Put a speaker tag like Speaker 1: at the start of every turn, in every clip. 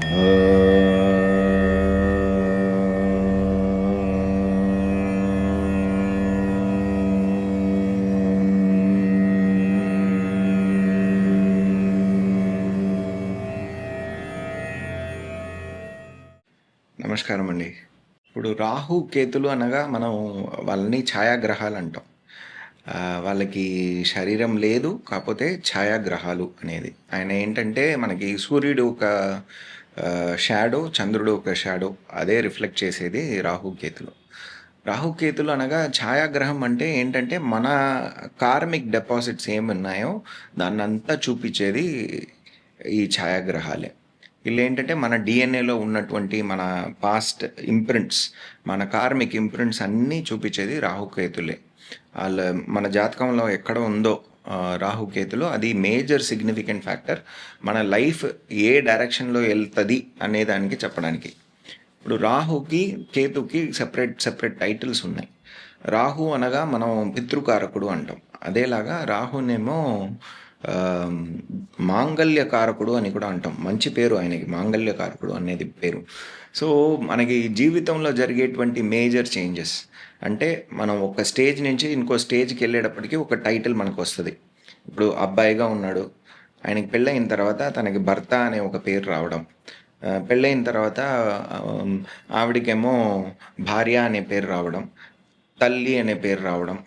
Speaker 1: నమస్కారం అండి. ఇప్పుడు రాహు కేతులు అనగా మనం వాళ్ళని ఛాయాగ్రహాలు అంటాం. వాళ్ళకి శరీరం లేదు, కాకపోతే ఛాయాగ్రహాలు అనేది. ఆయన ఏంటంటే మనకి సూర్యుడు ఒక షాడో, చంద్రుడు ఒక షాడో, అదే రిఫ్లెక్ట్ చేసేది రాహుకేతులు. రాహుకేతులు అనగా ఛాయాగ్రహం అంటే ఏంటంటే మన కార్మిక్ డిపాజిట్స్ ఏమున్నాయో దాన్నంతా చూపించేది ఈ ఛాయాగ్రహాలే. వీళ్ళు ఏంటంటే మన డిఎన్ఏలో ఉన్నటువంటి మన పాస్ట్ ఇంప్రింట్స్, మన కార్మిక్ ఇంప్రింట్స్ అన్నీ చూపించేది రాహుకేతులే. వాళ్ళ మన జాతకంలో ఎక్కడ ఉందో రాహుకేతులు, అది మేజర్ సిగ్నిఫికెంట్ ఫ్యాక్టర్ మన లైఫ్ ఏ డైరెక్షన్లో వెళ్తుంది అనే దానికి చెప్పడానికి. ఇప్పుడు రాహుకి కేతుకి సెపరేట్ టైటిల్స్ ఉన్నాయి. రాహు అనగా మనం పితృకారకుడు అంటాం. అదేలాగా రాహునేమో మాంగళ్యకారకుడు అని కూడా అంటాం. మంచి పేరు ఆయనకి, మాంగళ్యకారకుడు అనేది పేరు. సో మనకి జీవితంలో జరిగేటువంటి మేజర్ చేంజెస్ అంటే మనం ఒక స్టేజ్ నుంచి ఇంకో స్టేజ్కి వెళ్ళేటప్పటికి ఒక టైటిల్ మనకు వస్తుంది. ఇప్పుడు అబ్బాయిగా ఉన్నాడు, ఆయనకి పెళ్ళయిన తర్వాత తనకి భర్త అనే ఒక పేరు రావడం, పెళ్ళయిన తర్వాత ఆవిడకేమో భార్య అనే పేరు రావడం, తల్లి అనే పేరు రావడం,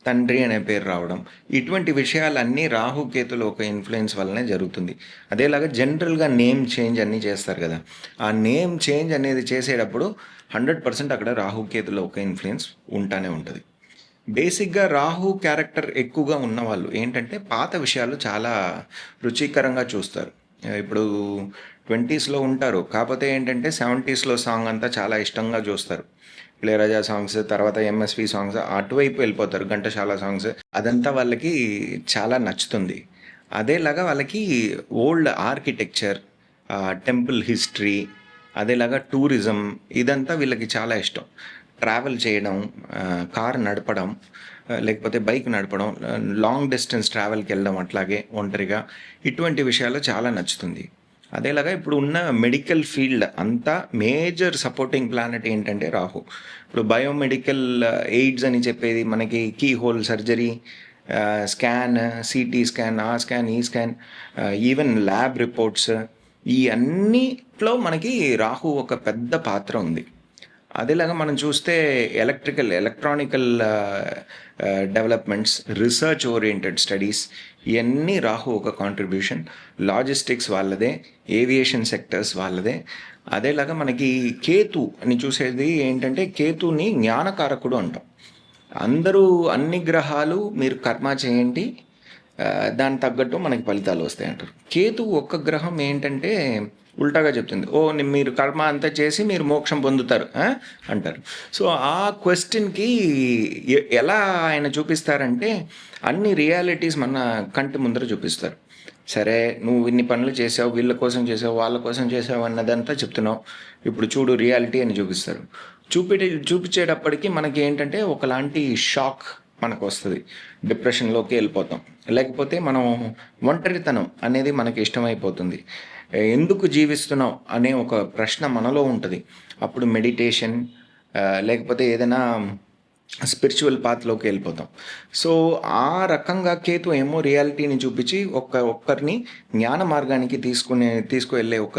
Speaker 1: తండ్రి అనే పేరు రావడం, ఇటువంటి విషయాలన్నీ రాహుకేతులు ఒక ఇన్ఫ్లుయెన్స్ వల్లనే జరుగుతుంది. అదేలాగా జనరల్గా నేమ్ చేంజ్ అన్నీ చేస్తారు కదా, ఆ నేమ్ చేంజ్ అనేది చేసేటప్పుడు 100% అక్కడ రాహుకేతులు ఒక ఇన్ఫ్లుయెన్స్ ఉంటానే ఉంటుంది. బేసిక్గా రాహు క్యారెక్టర్ ఎక్కువగా ఉన్నవాళ్ళు ఏంటంటే పాత విషయాలు చాలా రుచికరంగా చూస్తారు. ఇప్పుడు 20స్లో ఉంటారు, కాకపోతే ఏంటంటే 70స్లో సాంగ్ అంతా చాలా ఇష్టంగా చూస్తారు. ఇళయరాజా సాంగ్స్, తర్వాత ఎంఎస్వి సాంగ్స్, అటువైపు వెళ్ళిపోతారు. ఘంటసాల సాంగ్స్, అదంతా వాళ్ళకి చాలా నచ్చుతుంది. అదేలాగా వాళ్ళకి ఓల్డ్ ఆర్కిటెక్చర్, టెంపుల్ హిస్టరీ, అదేలాగా టూరిజం, ఇదంతా వీళ్ళకి చాలా ఇష్టం. ట్రావెల్ చేయడం, కార్ నడపడం, లేకపోతే బైక్ నడపడం, లాంగ్ డిస్టెన్స్ ట్రావెల్కి వెళ్ళడం, అట్లాగే ఒంటరిగా, ఇటువంటి విషయాలు చాలా నచ్చుతుంది. అదేలాగా ఇప్పుడు ఉన్న మెడికల్ ఫీల్డ్ అంతా మేజర్ సపోర్టింగ్ ప్లానెట్ ఏంటంటే రాహు. ఇప్పుడు బయోమెడికల్ ఎయిడ్స్ అని చెప్పేది మనకి keyhole surgery, scan, CT scan, ఆ స్కాన్, ఈ స్కాన్, ఈవెన్ ల్యాబ్ రిపోర్ట్స్, ఈ అన్నిట్లో మనకి రాహు ఒక పెద్ద పాత్ర ఉంది. అదేలాగా మనం చూస్తే electronical developments, research oriented studies, ఇవన్నీ రాహు ఒక కాంట్రిబ్యూషన్. లాజిస్టిక్స్ వాళ్ళదే, ఏవియేషన్ సెక్టర్స్ వాళ్ళదే. అదేలాగా మనకి కేతు అని చూసేది ఏంటంటే కేతుని జ్ఞానకారకుడు అంటాం. అందరూ అన్ని గ్రహాలు మీరు కర్మ చేయండి, దానికి తగ్గట్టు మనకి ఫలితాలు వస్తాయి అంటారు. కేతు ఒక్క గ్రహం ఏంటంటే ఉల్టాగా చెప్తుంది, మీరు కర్మ అంతా చేసి మీరు మోక్షం పొందుతారు అంటారు. సో ఆ క్వశ్చన్కి ఎలా ఆయన చూపిస్తారంటే అన్ని రియాలిటీస్ మన కంటి ముందర చూపిస్తారు. సరే, నువ్వు ఇన్ని పనులు చేసావు, వీళ్ళ కోసం చేసావు, వాళ్ళ కోసం చేసావు అన్నదంతా చెప్తున్నావు, ఇప్పుడు చూడు రియాలిటీ అని చూపిస్తారు. చూపించేటప్పటికి మనకి ఏంటంటే ఒకలాంటి షాక్ మనకు వస్తుంది, డిప్రెషన్లోకి వెళ్ళిపోతాం, లేకపోతే మనం ఒంటరితనం అనేది మనకి ఇష్టమైపోతుంది. ఎందుకు జీవిస్తున్నాం అనే ఒక ప్రశ్న మనలో ఉంటుంది. అప్పుడు మెడిటేషన్, లేకపోతే ఏదైనా స్పిరిచువల్ పాత్లోకి వెళ్ళిపోతాం. సో ఆ రకంగా కేతు ఏమో రియాలిటీని చూపించి ఒక్కరిని జ్ఞాన మార్గానికి తీసుకువెళ్ళే ఒక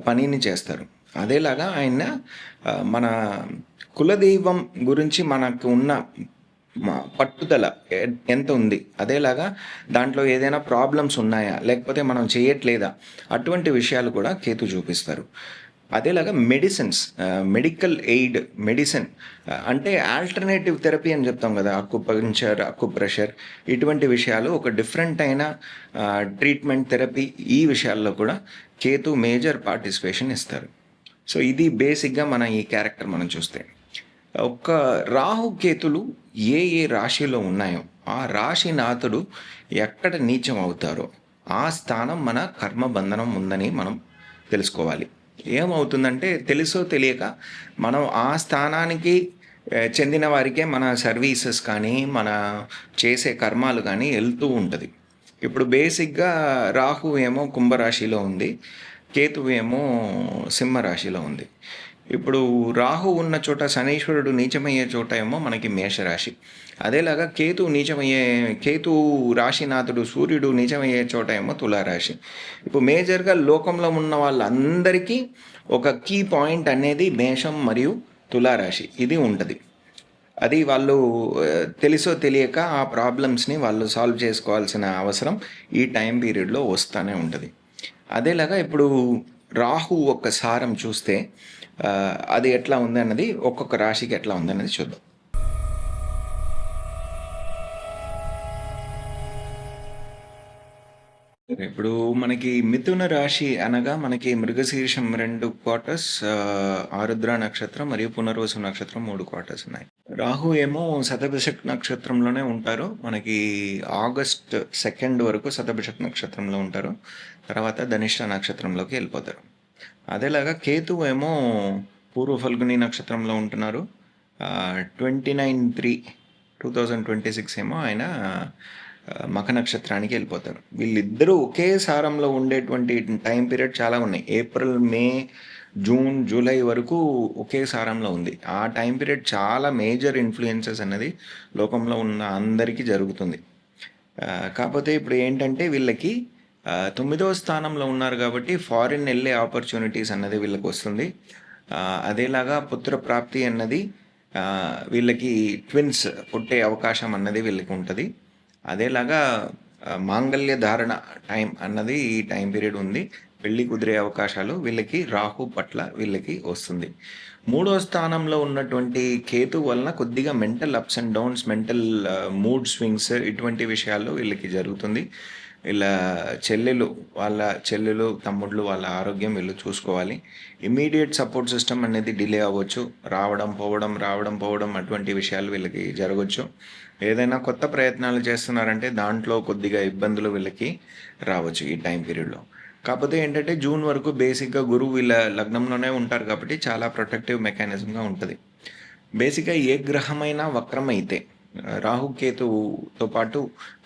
Speaker 1: పనిని చేస్తారు. అదేలాగా ఆయన మన కులదైవం గురించి మనకు ఉన్న పట్టుదల ఎంత ఉంది, అదేలాగా దాంట్లో ఏదైనా ప్రాబ్లమ్స్ ఉన్నాయా, లేకపోతే మనం చేయట్లేదా, అటువంటి విషయాలు కూడా కేతు చూపిస్తారు. అదేలాగా మెడికల్ ఎయిడ్, మెడిసిన్ అంటే ఆల్టర్నేటివ్ థెరపీ అని చెప్తాం కదా, అక్యుప్రెషర్, ఇటువంటి విషయాలు ఒక డిఫరెంట్ అయిన ట్రీట్మెంట్ థెరపీ, ఈ విషయాల్లో కూడా కేతు మేజర్ పార్టిసిపేషన్ ఇస్తారు. సో ఇది బేసిక్గా మన ఈ క్యారెక్టర్ మనం చూస్తే. ఒక్క రాహుకేతులు ఏ రాశిలో ఉన్నాయో ఆ రాశినాథుడు ఎక్కడ నీచం అవుతారో ఆ స్థానం మన కర్మబంధనం ఉందని మనం తెలుసుకోవాలి. ఏమవుతుందంటే తెలుసో తెలియక మనం ఆ స్థానానికి చెందిన వారికే మన సర్వీసెస్ కానీ మన చేసే కర్మాలు కానీ వెళ్తూ ఉంటుంది. ఇప్పుడు బేసిక్గా రాహు ఏమో కుంభరాశిలో ఉంది, కేతువు ఏమో సింహ రాశిలో ఉంది. ఇప్పుడు రాహు ఉన్న చోట శనీశ్వరుడు నీచమయ్యే చోట ఏమో మనకి మేషరాశి. అదేలాగా కేతు రాశినాథుడు సూర్యుడు నీచమయ్యే చోట ఏమో తులారాశి. ఇప్పుడు మేజర్గా లోకంలో ఉన్న వాళ్ళందరికీ ఒక కీ పాయింట్ అనేది మేషం మరియు తులారాశి ఇది ఉంటుంది. అది వాళ్ళు తెలుసో తెలియక ఆ ప్రాబ్లమ్స్ని వాళ్ళు సాల్వ్ చేసుకోవాల్సిన అవసరం ఈ టైం పీరియడ్లో వస్తూనే ఉంటుంది. అదేలాగా ఇప్పుడు రాహు ఒక్క సారం చూస్తే అది ఎట్లా ఉంది అన్నది ఒక్కొక్క రాశికి ఎట్లా ఉంది అన్నది చూద్దాం. ఇప్పుడు మనకి మిథున రాశి అనగా మనకి మృగశీర్షం 2 క్వార్టర్స్, ఆరుద్ర నక్షత్రం మరియు పునర్వసు నక్షత్రం 3 క్వార్టర్స్ ఉన్నాయి. రాహు ఏమో శతభిషక్ నక్షత్రంలోనే ఉంటారు. మనకి ఆగస్ట్ 2 వరకు శతభిషక్ నక్షత్రంలో ఉంటారు. తర్వాత ధనిష్ట నక్షత్రంలోకి వెళ్ళిపోతారు. అదేలాగా కేతు ఏమో పూర్వ ఫల్గుని నక్షత్రంలో ఉంటున్నారు. 29/3/2026 ఏమో ఆయన మఖ నక్షత్రానికి వెళ్ళిపోతారు. వీళ్ళిద్దరూ ఒకే సారంలో ఉండేటువంటి టైం పీరియడ్ చాలా ఉన్నాయి. ఏప్రిల్, మే, జూన్, జూలై వరకు ఒకే సారంలో ఉంది. ఆ టైం పీరియడ్ చాలా మేజర్ ఇన్ఫ్లుయెన్సెస్ అనేది లోకంలో ఉన్న అందరికీ జరుగుతుంది. కాకపోతే ఇప్పుడు ఏంటంటే వీళ్ళకి 9వ స్థానంలో ఉన్నారు కాబట్టి ఫారిన్ వెళ్ళే ఆపర్చునిటీస్ అన్నది వీళ్ళకి వస్తుంది. అదేలాగా పుత్ర ప్రాప్తి అన్నది వీళ్ళకి ట్విన్స్ పుట్టే అవకాశం అన్నది వీళ్ళకి ఉంటుంది. అదేలాగా మాంగళ్య ధారణ టైం అన్నది ఈ టైం పీరియడ్ ఉంది. పెళ్ళి కుదిరే అవకాశాలు వీళ్ళకి రాహు పట్ల వీళ్ళకి వస్తుంది. 3వ స్థానంలో ఉన్నటువంటి కేతు వలన కొద్దిగా mental ups and downs, mental mood swings ఇటువంటి విషయాల్లో వీళ్ళకి జరుగుతుంది. వీళ్ళ చెల్లెలు తమ్ముళ్ళు వాళ్ళ ఆరోగ్యం వీళ్ళు చూసుకోవాలి. ఇమ్మీడియట్ సపోర్ట్ సిస్టమ్ అనేది డిలే అవ్వచ్చు. రావడం పోవడం అటువంటి విషయాలు వీళ్ళకి జరగవచ్చు. ఏదైనా కొత్త ప్రయత్నాలు చేస్తున్నారంటే దాంట్లో కొద్దిగా ఇబ్బందులు వీళ్ళకి రావచ్చు ఈ టైం పీరియడ్లో. కాకపోతే ఏంటంటే జూన్ వరకు బేసిక్గా గురువు వీళ్ళ లగ్నంలోనే ఉంటారు కాబట్టి చాలా ప్రొటెక్టివ్ మెకానిజంగా ఉంటుంది. బేసిక్గా ఏ గ్రహమైనా వక్రమైతే రాహుకేతువుతో పాటు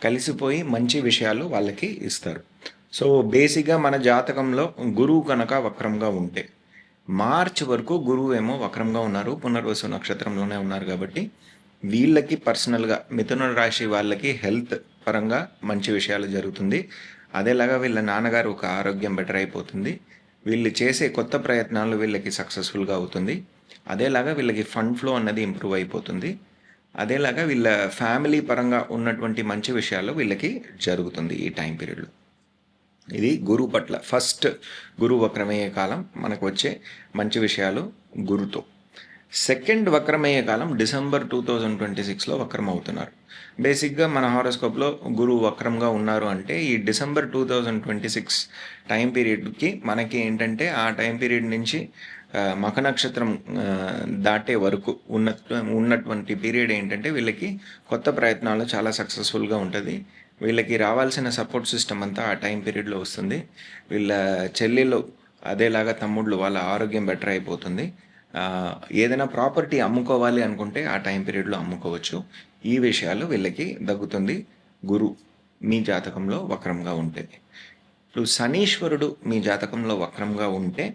Speaker 1: కలిసిపోయి మంచి విషయాలు వాళ్ళకి ఇస్తారు. సో బేసిక్గా మన జాతకంలో గురువు కనుక వక్రంగా ఉంటే, మార్చ్ వరకు గురువు ఏమో వక్రంగా ఉన్నారు, పునర్వసు నక్షత్రంలోనే ఉన్నారు కాబట్టి వీళ్ళకి పర్సనల్గా మిథున రాశి వాళ్ళకి హెల్త్ పరంగా మంచి విషయాలు జరుగుతుంది. అదేలాగా వీళ్ళ నాన్నగారు ఒక ఆరోగ్యం బెటర్ అయిపోతుంది. వీళ్ళు చేసే కొత్త ప్రయత్నాలు వీళ్ళకి సక్సెస్ఫుల్గా అవుతుంది. అదేలాగా వీళ్ళకి ఫండ్ ఫ్లో అన్నది ఇంప్రూవ్ అయిపోతుంది. అదేలాగా వీళ్ళ ఫ్యామిలీ పరంగా ఉన్నటువంటి మంచి విషయాలు వీళ్ళకి జరుగుతుంది ఈ టైం పీరియడ్లో. ఇది గురువు పట్ల ఫస్ట్ గురువు వక్రమయ్యే కాలం మనకు వచ్చే మంచి విషయాలు గురుతో. సెకండ్ వక్రమయ్యే కాలం డిసెంబర్ 2026లో వక్రం అవుతున్నారు. బేసిక్గా మన హారోస్కోప్లో గురువు వక్రంగా ఉన్నారు అంటే ఈ డిసెంబర్ 2026 టైం పీరియడ్కి మనకి ఏంటంటే ఆ టైం పీరియడ్ నుంచి మఖ నక్షత్రం దాటే వరకు ఉన్నటువంటి పీరియడ్ ఏంటంటే వీళ్ళకి కొత్త ప్రయత్నాలు చాలా సక్సెస్ఫుల్గా ఉంటుంది. వీళ్ళకి రావాల్సిన సపోర్ట్ సిస్టమ్ అంతా ఆ టైం పీరియడ్లో వస్తుంది. వీళ్ళ చెల్లెలు అదేలాగా తమ్ముళ్ళు వాళ్ళ ఆరోగ్యం బెటర్ అయిపోతుంది. ఏదైనా ప్రాపర్టీ అమ్ముకోవాలి అనుకుంటే ఆ టైం పీరియడ్లో అమ్ముకోవచ్చు. ఈ విషయాలు వీళ్ళకి దగ్గుతుంది గురు మీ జాతకంలో వక్రంగా ఉంటే. ఇప్పుడు శనీశ్వరుడు మీ జాతకంలో వక్రంగా ఉంటే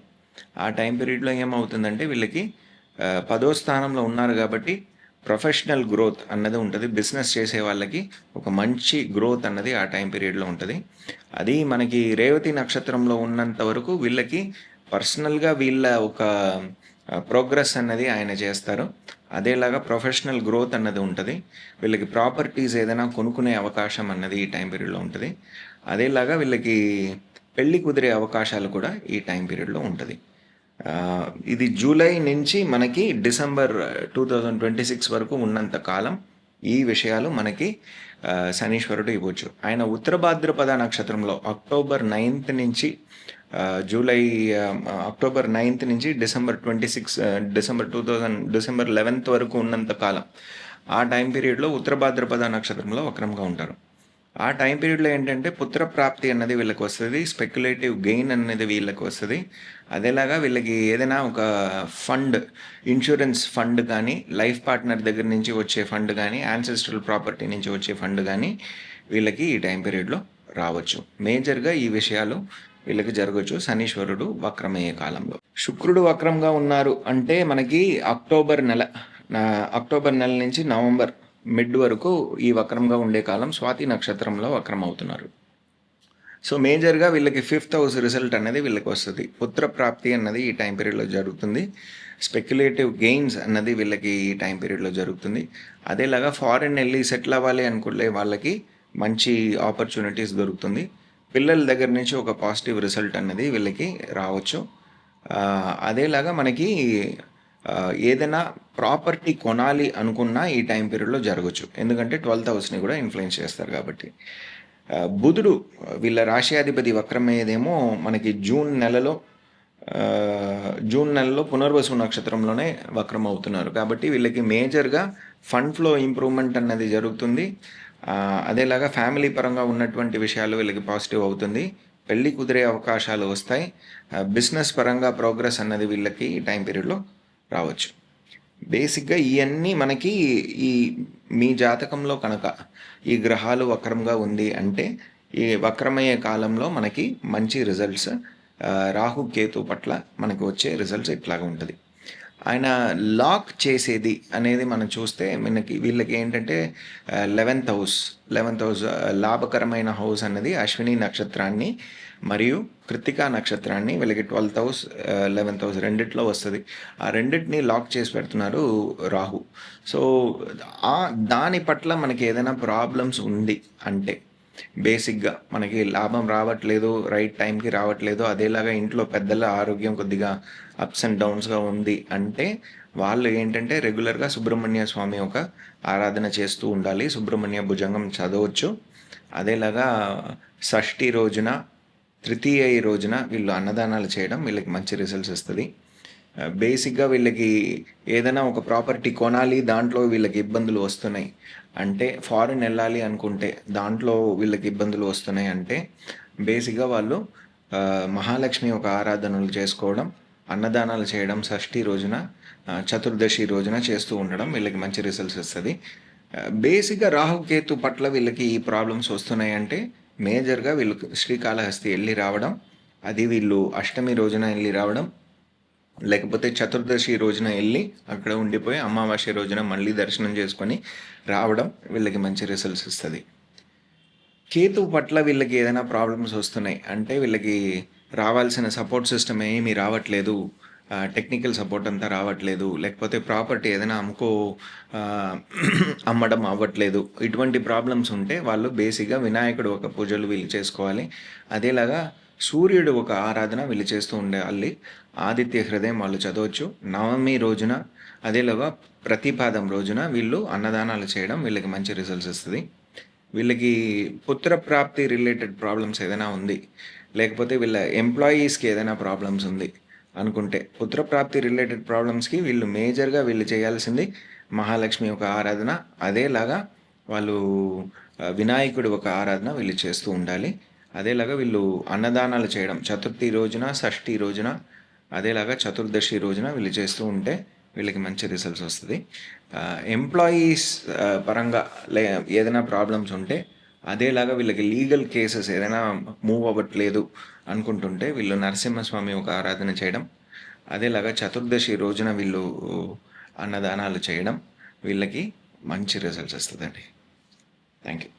Speaker 1: ఆ టైం పీరియడ్లో ఏమవుతుందంటే వీళ్ళకి 10వ స్థానంలో ఉన్నారు కాబట్టి ప్రొఫెషనల్ గ్రోత్ అన్నది ఉంటుంది. బిజినెస్ చేసే వాళ్ళకి ఒక మంచి గ్రోత్ అన్నది ఆ టైం పీరియడ్లో ఉంటుంది. అది మనకి రేవతి నక్షత్రంలో ఉన్నంత వరకు వీళ్ళకి పర్సనల్గా వీళ్ళ ఒక ప్రోగ్రెస్ అన్నది ఆయన చేస్తారు. అదేలాగా ప్రొఫెషనల్ గ్రోత్ అన్నది ఉంటుంది. వీళ్ళకి ప్రాపర్టీస్ ఏదైనా కొనుక్కునే అవకాశం అన్నది ఈ టైం పీరియడ్లో ఉంటుంది. అదేలాగా వీళ్ళకి పెళ్ళి కుదిరే అవకాశాలు కూడా ఈ టైం పీరియడ్లో ఉంటుంది. ఇది జూలై నుంచి మనకి డిసెంబర్ 2026 వరకు ఉన్నంత కాలం ఈ విషయాలు మనకి శనీశ్వరుడు ఇవ్వచ్చు. ఆయన ఉత్తర భాద్రపద నక్షత్రంలో అక్టోబర్ 9th నుంచి అక్టోబర్ 9th నుంచి డిసెంబర్ 11th వరకు ఉన్నంత కాలం ఆ టైం పీరియడ్లో ఉత్తర భాద్రపద నక్షత్రంలో వక్రంగా ఉంటారు. ఆ టైం పీరియడ్లో ఏంటంటే పుత్ర ప్రాప్తి అన్నది వీళ్ళకి వస్తుంది, స్పెక్యులేటివ్ గెయిన్ అనేది వీళ్ళకి వస్తుంది. అదేలాగా వీళ్ళకి ఏదైనా ఒక ఫండ్, ఇన్సూరెన్స్ ఫండ్ కానీ, లైఫ్ పార్ట్నర్ దగ్గర నుంచి వచ్చే ఫండ్ కానీ, యాన్సెస్ట్రల్ ప్రాపర్టీ నుంచి వచ్చే ఫండ్ కానీ వీళ్ళకి ఈ టైం పీరియడ్లో రావచ్చు. మేజర్గా ఈ విషయాలు వీళ్ళకి జరగచ్చు శనీశ్వరుడు వక్రమయ్యే కాలంలో. శుక్రుడు వక్రంగా ఉన్నారు అంటే మనకి అక్టోబర్ నెల నుంచి నవంబర్ మిడ్ వరకు ఈ వక్రంగా ఉండే కాలం. స్వాతి నక్షత్రంలో వక్రం అవుతున్నారు. సో మేజర్గా వీళ్ళకి 5th హౌస్ రిజల్ట్ అనేది వీళ్ళకి వస్తుంది. పుత్ర ప్రాప్తి అన్నది ఈ టైం పీరియడ్లో జరుగుతుంది. స్పెక్యులేటివ్ గెయిన్స్ అన్నది వీళ్ళకి ఈ టైం పీరియడ్లో జరుగుతుంది. అదేలాగా ఫారెన్ వెళ్ళి సెటిల్ అవ్వాలి అనుకునే వాళ్ళకి మంచి ఆపర్చునిటీస్ దొరుకుతుంది. పిల్లల దగ్గర నుంచి ఒక పాజిటివ్ రిజల్ట్ అన్నది వీళ్ళకి రావచ్చు. అదేలాగా మనకి ఏదైనా ప్రాపర్టీ కొనాలి అనుకున్నా ఈ టైం పీరియడ్లో జరగచ్చు. ఎందుకంటే 12th హౌస్ని కూడా ఇన్ఫ్లుయెన్స్ చేస్తారు కాబట్టి. బుధుడు వీళ్ళ రాశ్యాధిపతి వక్రమయ్యేదేమో మనకి జూన్ నెలలో పునర్వసు నక్షత్రంలోనే వక్రం అవుతున్నారు. కాబట్టి వీళ్ళకి మేజర్గా ఫండ్ ఫ్లో ఇంప్రూవ్మెంట్ అన్నది జరుగుతుంది. అదేలాగా ఫ్యామిలీ పరంగా ఉన్నటువంటి విషయాలు వీళ్ళకి పాజిటివ్ అవుతుంది. పెళ్ళి కుదిరే అవకాశాలు వస్తాయి. బిజినెస్ పరంగా ప్రోగ్రెస్ అన్నది వీళ్ళకి ఈ టైం పీరియడ్లో రావచ్చు. బేసిక్గా ఇవన్నీ మనకి మీ జాతకంలో కనుక ఈ గ్రహాలు వక్రంగా ఉంది అంటే ఈ వక్రమయ్యే కాలంలో మనకి మంచి రిజల్ట్స్ రాహు కేతు పట్ల మనకి వచ్చే రిజల్ట్స్ ఇట్లాగా ఉంటుంది. ఆయన లాక్ చేసేది అనేది మనం చూస్తే వీళ్ళకి ఏంటంటే 11th హౌస్ లాభకరమైన హౌస్ అన్నది అశ్విని నక్షత్రాన్ని మరియు కృత్తికా నక్షత్రాన్ని వీళ్ళకి 12th హౌస్ 11th హౌస్ రెండిట్లో వస్తుంది. ఆ రెండింటిని లాక్ చేసి పెడుతున్నారు రాహు. సో దాని పట్ల మనకి ఏదైనా ప్రాబ్లమ్స్ ఉంది అంటే బేసిక్గా మనకి లాభం రావట్లేదు, రైట్ టైంకి రావట్లేదు, అదేలాగా ఇంట్లో పెద్దల ఆరోగ్యం కొద్దిగా అప్స్ అండ్ డౌన్స్గా ఉంది అంటే వాళ్ళు ఏంటంటే రెగ్యులర్గా సుబ్రహ్మణ్య స్వామి ఒక ఆరాధన చేస్తూ ఉండాలి. సుబ్రహ్మణ్య భుజంగం చదవచ్చు. అదేలాగా షష్ఠి రోజున, తృతీయ రోజున వీళ్ళు అన్నదానాలు చేయడం వీళ్ళకి మంచి రిజల్ట్స్ ఇస్తుంది. బేసిక్గా వీళ్ళకి ఏదైనా ఒక ప్రాపర్టీ కొనాలి, దాంట్లో వీళ్ళకి ఇబ్బందులు వస్తున్నాయి అంటే ఫారిన్ వెళ్ళాలి అనుకుంటే దాంట్లో వీళ్ళకి ఇబ్బందులు వస్తున్నాయి అంటే బేసిక్గా వాళ్ళు మహాలక్ష్మి ఒక ఆరాధనలు చేసుకోవడం, అన్నదానాలు చేయడం, షష్ఠి రోజున, చతుర్దశి రోజున చేస్తూ ఉండడం వీళ్ళకి మంచి రిజల్ట్స్ ఇస్తుంది. బేసిక్గా రాహుకేతు పట్ల వీళ్ళకి ఈ ప్రాబ్లమ్స్ వస్తున్నాయి అంటే మేజర్గా వీళ్ళు శ్రీకాళహస్తి వెళ్ళి రావడం, అది వీళ్ళు అష్టమి రోజున వెళ్ళి రావడం, లేకపోతే చతుర్దశి రోజున వెళ్ళి అక్కడ ఉండిపోయి అమావాస్య రోజున మళ్ళీ దర్శనం చేసుకొని రావడం వీళ్ళకి మంచి రిజల్ట్స్ ఇస్తుంది. కేతు పట్ల వీళ్ళకి ఏదైనా ప్రాబ్లమ్స్ వస్తున్నాయి అంటే వీళ్ళకి రావాల్సిన సపోర్ట్ సిస్టమ్ ఏమీ రావట్లేదు, టెక్నికల్ సపోర్ట్ అంతా రావట్లేదు, లేకపోతే ప్రాపర్టీ ఏదైనా అమ్మడం అవ్వట్లేదు, ఇటువంటి ప్రాబ్లమ్స్ ఉంటే వాళ్ళు బేసిక్గా వినాయకుడు ఒక పూజలు వీళ్ళు చేసుకోవాలి. అదేలాగా సూర్యుడు ఒక ఆరాధన వీళ్ళు చేస్తూ ఉండాలి. ఆదిత్య హృదయం వాళ్ళు చదవచ్చు. నవమి రోజున, అదేలాగా ప్రతిపాదం రోజున వీళ్ళు అన్నదానాలు చేయడం వీళ్ళకి మంచి రిజల్ట్స్ ఇస్తుంది. వీళ్ళకి పుత్ర ప్రాప్తి రిలేటెడ్ ప్రాబ్లమ్స్ ఏదైనా ఉంది, లేకపోతే వీళ్ళ ఎంప్లాయీస్కి ఏదైనా ప్రాబ్లమ్స్ ఉంది అనుకుంటే పుత్రప్రాప్తి రిలేటెడ్ ప్రాబ్లమ్స్కి వీళ్ళు మేజర్గా వీళ్ళు చేయాల్సింది మహాలక్ష్మి ఒక ఆరాధన, అదేలాగా వాళ్ళు వినాయకుడు ఒక ఆరాధన వీళ్ళు చేస్తూ ఉండాలి. అదేలాగా వీళ్ళు అన్నదానాలు చేయడం చతుర్థి రోజున, షష్ఠి రోజున, అదేలాగా చతుర్దశి రోజున వీళ్ళు చేస్తూ ఉంటే వీళ్ళకి మంచి రిజల్ట్స్ వస్తుంది. ఎంప్లాయీస్ పరంగా ఏదైనా ప్రాబ్లమ్స్ ఉంటే అదేలాగా వీళ్ళకి లీగల్ కేసెస్ ఏదైనా మూవ్ అవ్వట్లేదు అనుకుంటుంటే వీళ్ళు నరసింహస్వామి ఒక ఆరాధన చేయడం, అదేలాగా చతుర్దశి రోజున వీళ్ళు అన్నదానాలు చేయడం వీళ్ళకి మంచి రిజల్ట్స్ వస్తుందండి. Thank you.